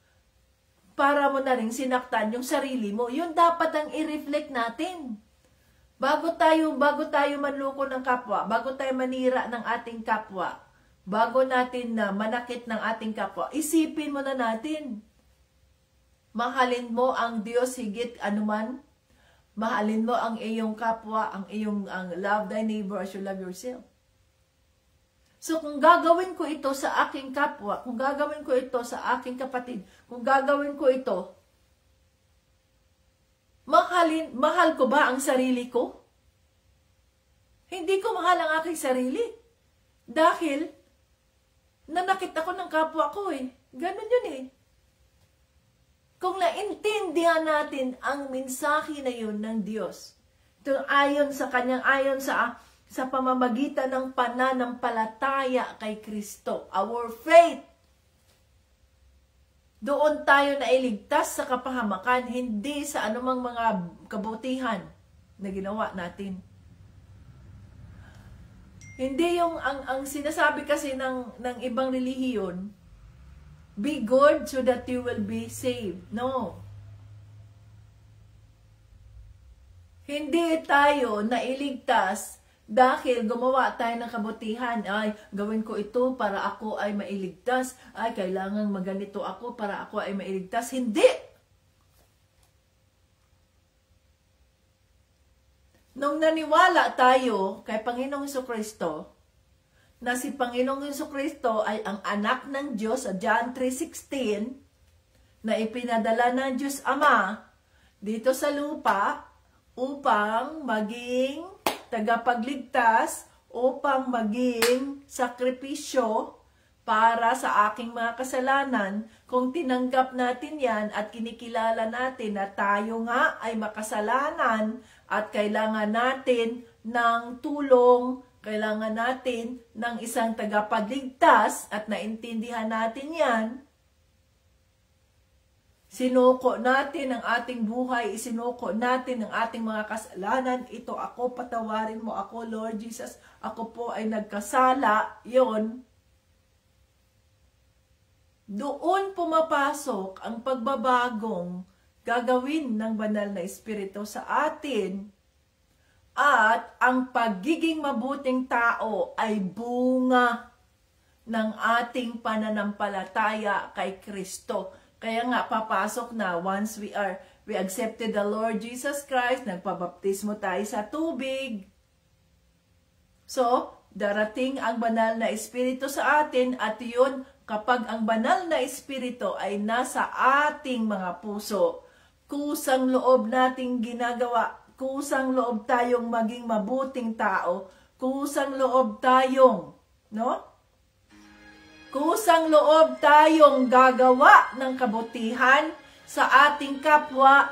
para mo na rin sinaktan yung sarili mo, yun dapat ang i-reflect natin. Bago tayo manloko ng kapwa, bago tayo manira ng ating kapwa, bago natin na manakit ng ating kapwa, isipin mo na natin. Mahalin mo ang Diyos higit anuman. Mahalin mo ang iyong kapwa, ang love thy neighbor as you love yourself. So kung gagawin ko ito sa aking kapwa, kung gagawin ko ito sa aking kapatid, kung gagawin ko ito, mahal ko ba ang sarili ko? Hindi ko mahal ang aking sarili. Dahil, nanakit ako ng kapwa ko eh. Ganun yun eh. Kung naintindihan natin ang mensahe na yun ng Diyos, ito ayon sa kanyang, ayon sa pamamagitan ng pananampalataya kay Kristo, our faith, doon tayo nailigtas sa kapahamakan, hindi sa anumang mga kabutihan na ginawa natin. Hindi yung ang sinasabi kasi ng ibang relihiyon, be good so that you will be saved. No. Hindi tayo nailigtas dahil gumawa tayo ng kabutihan. Ay, gawin ko ito para ako ay mailigtas. Ay, kailangan maganito ako para ako ay mailigtas. Hindi! Nung naniwala tayo kay Panginoong Jesucristo, na si Panginoong Jesucristo ay ang anak ng Diyos sa John 3:16, na ipinadala ng Diyos Ama dito sa lupa upang maging tagapagligtas, upang maging sakripisyo para sa aking mga kasalanan. Kung tinanggap natin yan at kinikilala natin na tayo nga ay makasalanan at kailangan natin ng tulong, kailangan natin ng isang tagapagligtas at naintindihan natin yan, sinuko natin ang ating buhay, isinuko natin ang ating mga kasalanan. Ito ako, patawarin mo ako, Lord Jesus, ako po ay nagkasala, yon. Doon pumapasok ang pagbabagong gagawin ng banal na Espiritu sa atin. At ang pagiging mabuting tao ay bunga ng ating pananampalataya kay Kristo. Kaya nga papasok na once we accepted the Lord Jesus Christ, nagpabaptismo tayo sa tubig. So, darating ang banal na Espiritu sa atin at yun, kapag ang banal na Espiritu ay nasa ating mga puso, kusang loob nating ginagawa, kusang loob tayong maging mabuting tao, kusang loob tayong, kusang loob tayong gagawa ng kabutihan sa ating kapwa,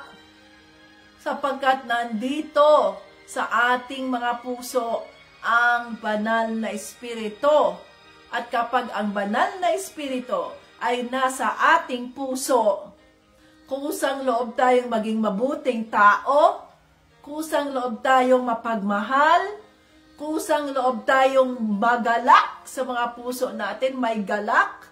sapagkat nandito sa ating mga puso ang banal na Espiritu. At kapag ang banal na Espiritu ay nasa ating puso, kusang loob tayong maging mabuting tao, kusang loob tayong mapagmahal, kusang loob tayong magalak sa mga puso natin, may galak,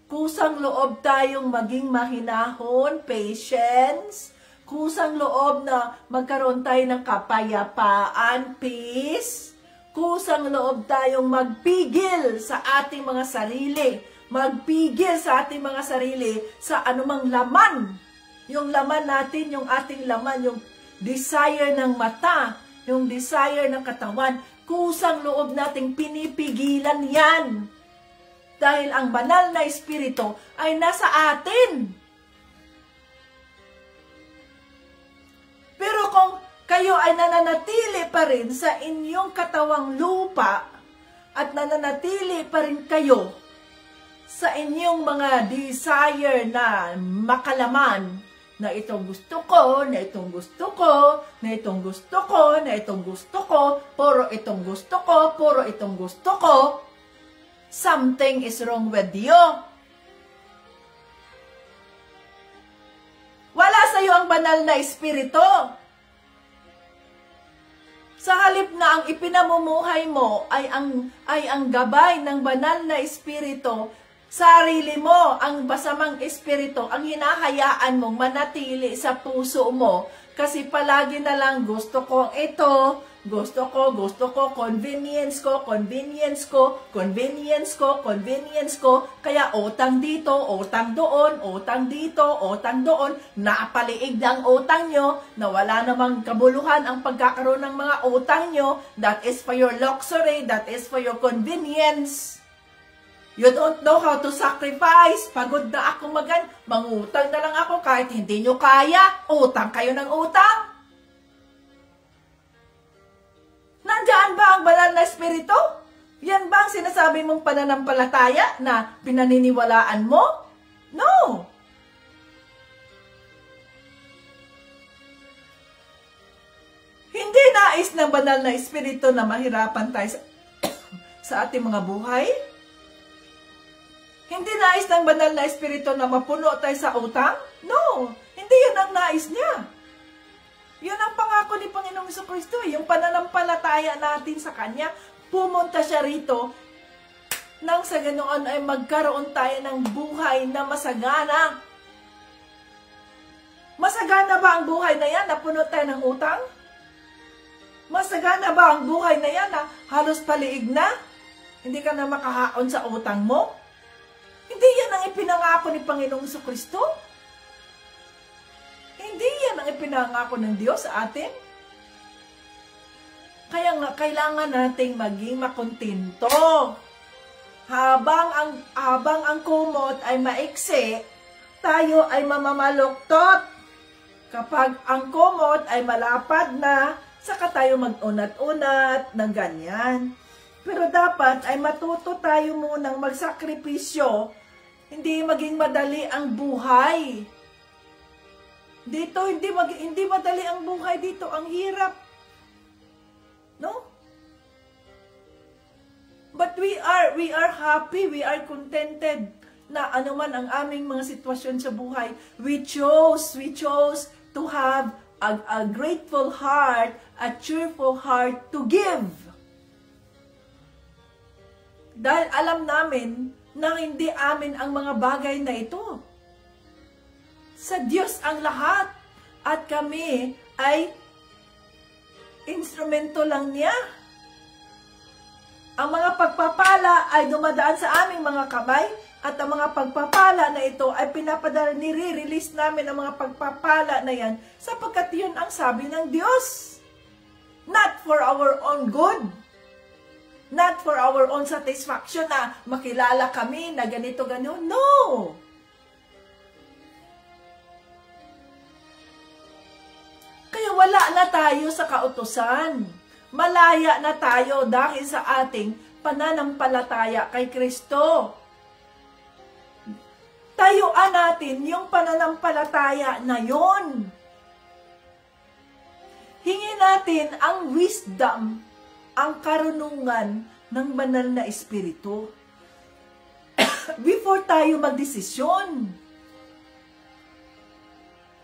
kusang loob tayong maging mahinahon, patience, kusang loob na magkaroon tayo ng kapayapaan, peace, kusang loob tayong magpigil sa ating mga sarili, magpigil sa ating mga sarili sa anumang laman. Yung laman natin, yung ating laman, yung desire ng mata, yung desire ng katawan, kusang loob nating pinipigilan yan. Dahil ang banal na Espiritu ay nasa atin. Pero kung kayo ay nananatili pa rin sa inyong katawang lupa at nananatili pa rin kayo sa inyong mga desire na makalaman, na itong gusto ko, na itong gusto ko, na itong gusto ko, na itong gusto ko, puro itong gusto ko, puro itong gusto ko, something is wrong with you. Wala sa iyo ang banal na Espiritu. Sa halip na ang ipinamumuhay mo ay ang gabay ng banal na Espiritu, sarili mo, ang masamang espiritu, ang hinahayaan mong manatili sa puso mo. Kasi palagi na lang gusto ko ito, gusto ko, convenience ko, convenience ko, convenience ko, convenience ko. Kaya utang dito, utang doon, utang dito, utang doon. Napaliig na ang utang nyo, na wala namang kabuluhan ang pagkakaroon ng mga utang nyo. That is for your luxury, that is for your convenience. You don't know how to sacrifice. Pagod na ako mangutang na lang ako kahit hindi nyo kaya. Utang kayo ng utang. Nandyan ba ang banal na Espiritu? Yan ba ang sinasabi mong pananampalataya na pinaniniwalaan mo? No! Hindi nais ng banal na Espiritu na mahirapan tayo sa ating mga buhay. Hindi nais ng banal na Espiritu na mapuno tayo sa utang? No! Hindi yan ang nais niya. Yun ang pangako ni Panginoong Jesucristo. Yung pananampalataya natin sa Kanya, pumunta siya rito nang sa ganoon ay magkaroon tayo ng buhay na masagana. Masagana ba ang buhay na yan na puno tayo ng utang? Masagana ba ang buhay na yan na halos paliig na? Hindi ka na makahaon sa utang mo? Hindi yan ang ipinangako ni Panginoong Jesucristo. Hindi yan ang ipinangako ng Diyos sa atin. Kaya nga, kailangan nating maging makontento. Habang ang kumot ay maiksi, tayo ay mamamaluktot. Kapag ang kumot ay malapad na, saka tayo mag-unat-unat ng ganyan. Pero dapat ay matuto tayo munang magsakripisyo, hindi maging madali ang buhay. Dito, hindi madali ang buhay dito, ang hirap. No? But we are happy, we are contented na anuman ang aming mga sitwasyon sa buhay. We chose to have a grateful heart, a cheerful heart to give. Dahil alam namin na hindi amin ang mga bagay na ito. Sa Diyos ang lahat. At kami ay instrumento lang niya. Ang mga pagpapala ay dumadaan sa aming mga kamay at ang mga pagpapala na ito ay pinapadala, nire-release namin ang mga pagpapala na yan sapagkat yun ang sabi ng Diyos. Not for our own good. Not for our own satisfaction na makilala kami na ganito, ganito. No! Kaya wala na tayo sa kautusan. Malaya na tayo dahil sa ating pananampalataya kay Kristo. Tayuan natin yung pananampalataya na yon. Hingin natin ang wisdom, ang karunungan ng banal na espiritu. Before tayo magdesisyon.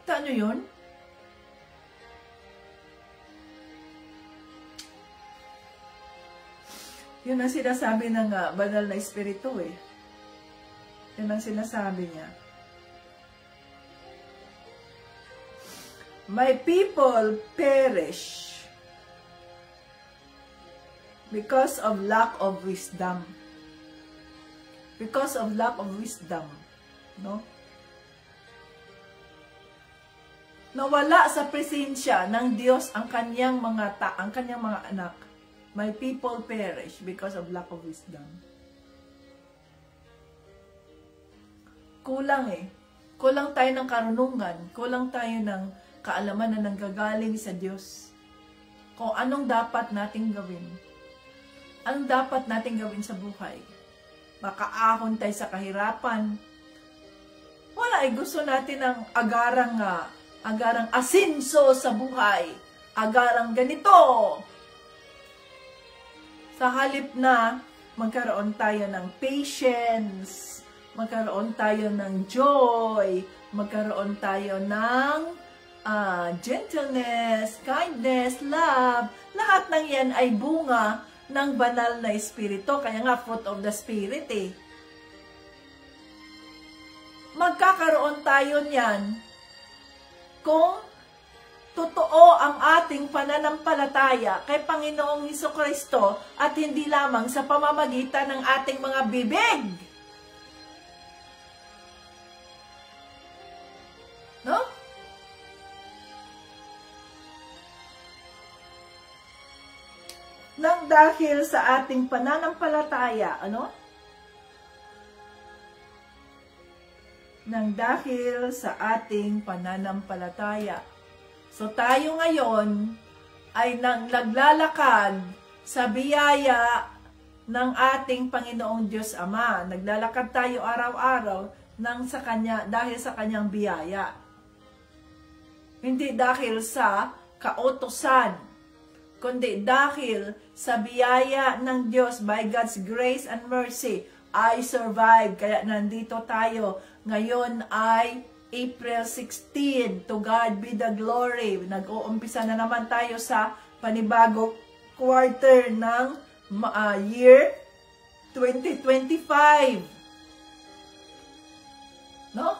Ano yun? Yun ang sinasabi ng banal na espiritu eh. Yun ang sinasabi niya. My people perish because of lack of wisdom. Because of lack of wisdom. No? Nawala sa presensya ng Diyos ang kanyang mga anak. My people perish because of lack of wisdom. Kulang eh. Kulang tayo ng karunungan. Kulang tayo ng kaalaman na nanggagaling sa Diyos. Kung anong dapat nating gawin. Anong dapat nating gawin sa buhay. Makaahon tayo sa kahirapan. Wala eh. Gusto natin ng agarang asinso sa buhay. Agarang ganito. Sa halip na magkaroon tayo ng patience, magkaroon tayo ng joy, magkaroon tayo ng gentleness, kindness, love, lahat ng yan ay bunga ng banal na espiritu. Kaya nga, fruit of the spirit eh. Magkakaroon tayo niyan kung totoo ang ating pananampalataya kay Panginoong Hesukristo at hindi lamang sa pamamagitan ng ating mga bibig. No? Nang dahil sa ating pananampalataya, Nang dahil sa ating pananampalataya. So tayo ngayon ay naglalakad sa biyaya ng ating Panginoong Diyos Ama. Naglalakad tayo araw-araw dahil sa kanyang biyaya. Hindi dahil sa kautusan, kundi dahil sa biyaya ng Diyos. By God's grace and mercy, I survived. Kaya nandito tayo. Ngayon ay April 16, to God be the glory. Nag-uumpisa na naman tayo sa panibagong quarter ng year 2025. No?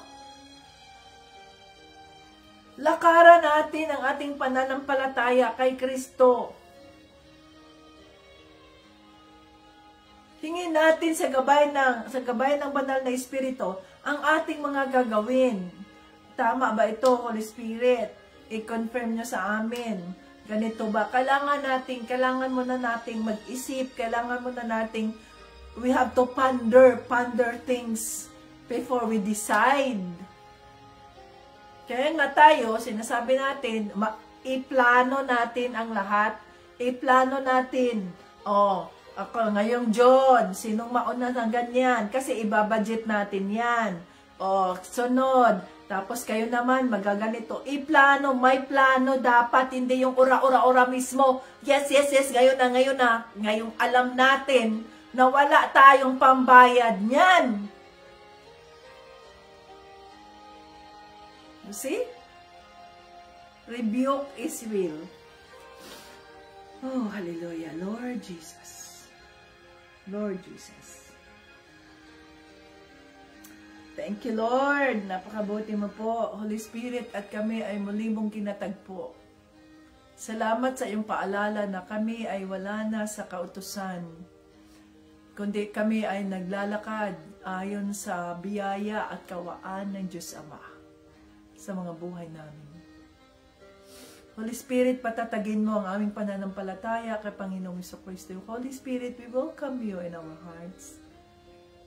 Lakaran natin ang ating pananampalataya kay Kristo. Hingin natin sa gabay ng banal na espiritu ang ating mga gagawin. Tama ba ito, Holy Spirit? I-confirm nyo sa amin. Ganito ba? Kailangan mo na nating mag-isip, kailangan mo na nating, we have to ponder things before we decide. Kaya nga tayo, sinasabi natin, iplano natin ang lahat, iplano natin, ako ngayong John, sinong mauna ng ganyan, kasi ibabudget natin yan, sunod, tapos kayo naman, magaganito. Iplano, may plano dapat, hindi yung ura mismo. Yes, ngayon na. Ngayong alam natin na wala tayong pambayad niyan. You see? Rebuke is will. Oh, hallelujah. Lord Jesus. Lord Jesus. Thank you, Lord. Napakabuti mo po, Holy Spirit, at kami ay muli mong kinatagpo. Salamat sa iyong paalala na kami ay wala na sa kautusan, kundi kami ay naglalakad ayon sa biyaya at kawaan ng Diyos Ama sa mga buhay namin. Holy Spirit, patatagin mo ang aming pananampalataya kay Panginoong Jesucristo. Holy Spirit, we welcome you in our hearts.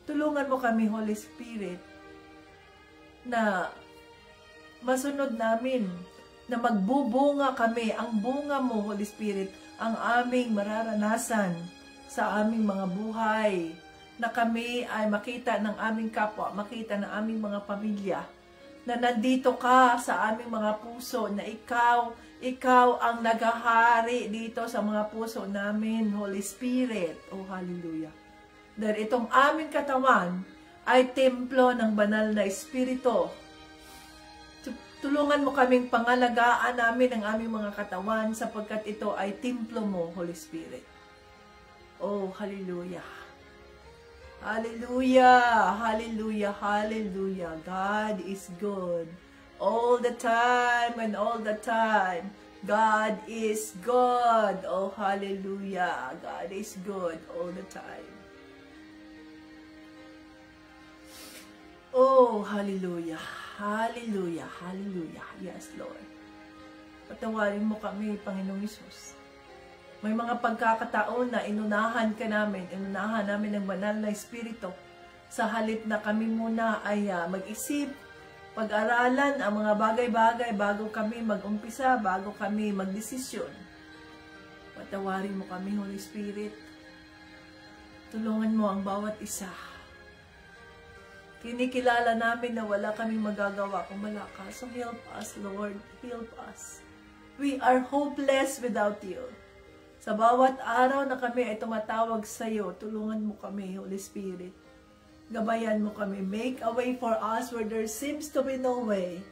Tulungan mo kami, Holy Spirit, na masunod namin, na magbubunga kami, ang bunga mo, Holy Spirit, ang aming mararanasan sa aming mga buhay, na kami ay makita ng aming kapwa, makita ng aming mga pamilya, na nandito ka sa aming mga puso, na ikaw ang naghahari dito sa mga puso namin, Holy Spirit. Oh, hallelujah. Dahil itong aming katawan ay templo ng banal na Espiritu. Tulungan mo kaming pangalagaan namin ang aming mga katawan sapagkat ito ay templo mo, Holy Spirit. Oh, hallelujah. Hallelujah, hallelujah, hallelujah. God is good. All the time and all the time. God is good. Oh, hallelujah. God is good all the time. Oh, hallelujah. Hallelujah. Hallelujah. Yes, Lord. Patawarin mo kami, Panginoong Hesus. May mga pagkakataon na inunahan namin ng banal na Espiritu. Sa halip na kami muna ay mag-isip, pag-aralan ang mga bagay-bagay bago kami mag-umpisa, bago kami magdesisyon. Patawarin mo kami, Holy Spirit. Tulungan mo ang bawat isa. Kinikilala namin na wala kaming magagawa kung wala ka. So help us, Lord. Help us. We are hopeless without you. Sa bawat araw na kami ay tumatawag sa iyo, tulungan mo kami, Holy Spirit. Gabayan mo kami. Make a way for us where there seems to be no way.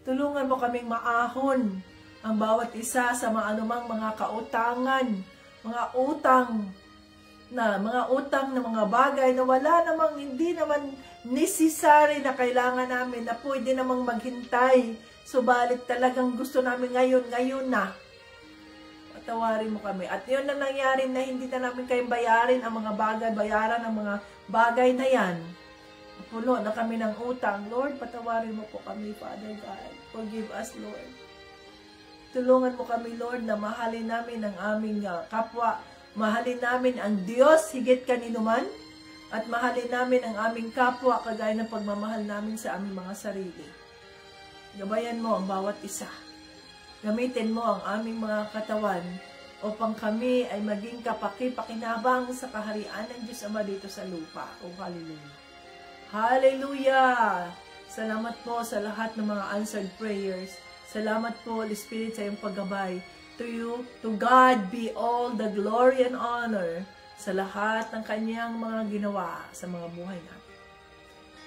Tulungan mo kaming maahon ang bawat isa sa anumang mga kautangan, mga utang na mga bagay na wala namang, hindi naman necessary na kailangan namin, na pwede namang maghintay. Subalit talagang gusto namin ngayon na. Patawarin mo kami. At yun na nangyari na hindi na namin kayong bayarin ang mga bagay, bayaran ang mga bagay na yan. Puno na kami ng utang. Lord, patawarin mo po kami, Father God. Forgive us, Lord. Tulungan mo kami, Lord, na mahalin namin ang aming kapwa. Mahalin namin ang Diyos higit kanino man. At mahalin namin ang aming kapwa kagaya ng pagmamahal namin sa aming mga sarili. Gabayan mo ang bawat isa. Gamitin mo ang aming mga katawan upang kami ay maging kapaki-pakinabang sa kaharian ng Diyos Ama dito sa lupa. Oh, hallelujah. Hallelujah! Salamat po sa lahat ng mga answered prayers. Salamat po, Holy Spirit, sa iyong paggabay. To God be all the glory and honor sa lahat ng kanyang mga ginawa sa mga buhay natin.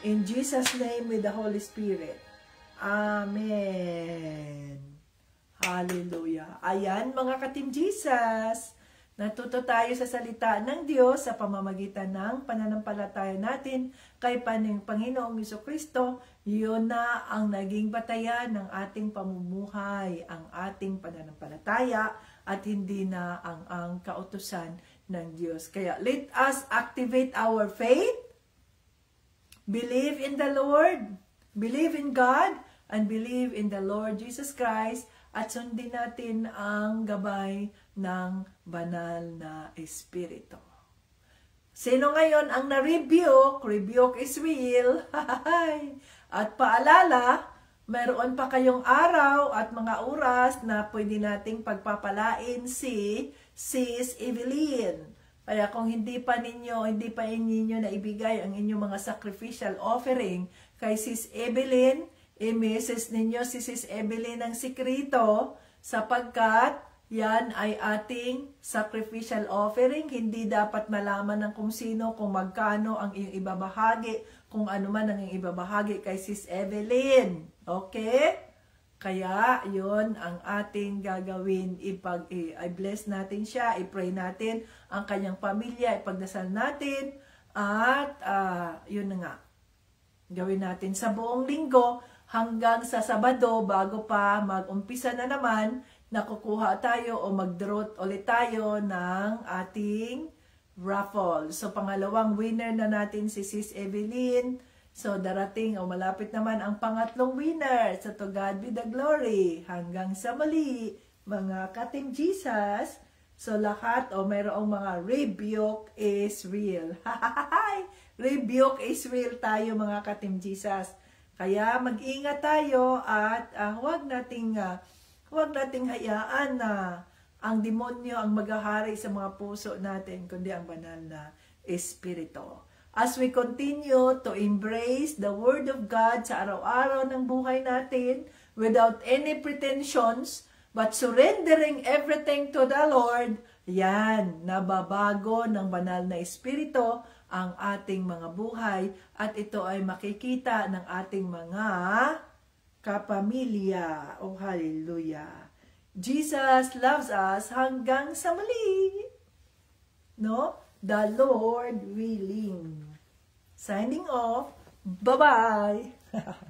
In Jesus' name, with the Holy Spirit. Amen. Hallelujah. Ayan, mga ka-Team Jesus. Natuto tayo sa salita ng Diyos sa pamamagitan ng pananampalataya natin kay Panginoong Jesucristo. Yun na ang naging batayan ng ating pamumuhay, ang ating pananampalataya, at hindi na ang kautusan ng Diyos. Kaya let us activate our faith, believe in the Lord, believe in God, and believe in the Lord Jesus Christ at sundin natin ang gabay ng banal na Espiritu. Sino ngayon ang na-rebuke? Rebuke is real. At paalala, mayroon pa kayong araw at mga oras na pwede nating pagpapalain si Sis Evelyn. Kaya kung hindi pa inyo na ibigay ang inyong mga sacrificial offering kay Sis Evelyn, i-message ninyo si Sis Evelyn ng sikrito sapagkat yan ay ating sacrificial offering. Hindi dapat malaman ng kung sino, kung magkano ang iyong ibabahagi, kung ano man ang iyong ibabahagi kay Sis Evelyn. Okay? Kaya, yun ang ating gagawin. I-bless natin siya, i-pray natin ang kanyang pamilya, ipagdasal natin, at yun na nga. Gawin natin sa buong linggo hanggang sa Sabado bago pa mag-umpisa na naman nakukuha tayo o mag-draw ulit tayo ng ating raffle. So, pangalawang winner na natin si Sis Evelyn. So, darating o malapit naman ang pangatlong winner. So, to God be the glory. Hanggang sa muli, mga ka-Team Jesus. So, lahat o mayroong mga rebuke is real. Rebuke is real tayo, mga ka-Team Jesus. Kaya, mag-ingat tayo at huwag nating hayaan na ang demonyo ang maghahari sa mga puso natin, kundi ang banal na Espiritu. As we continue to embrace the Word of God sa araw-araw ng buhay natin, without any pretensions, but surrendering everything to the Lord, yan, nababago ng banal na Espiritu ang ating mga buhay, at ito ay makikita ng ating mga kapamilya. Oh, hallelujah. Jesus loves us hanggang sa muli. No? The Lord willing. Signing off. Bye-bye.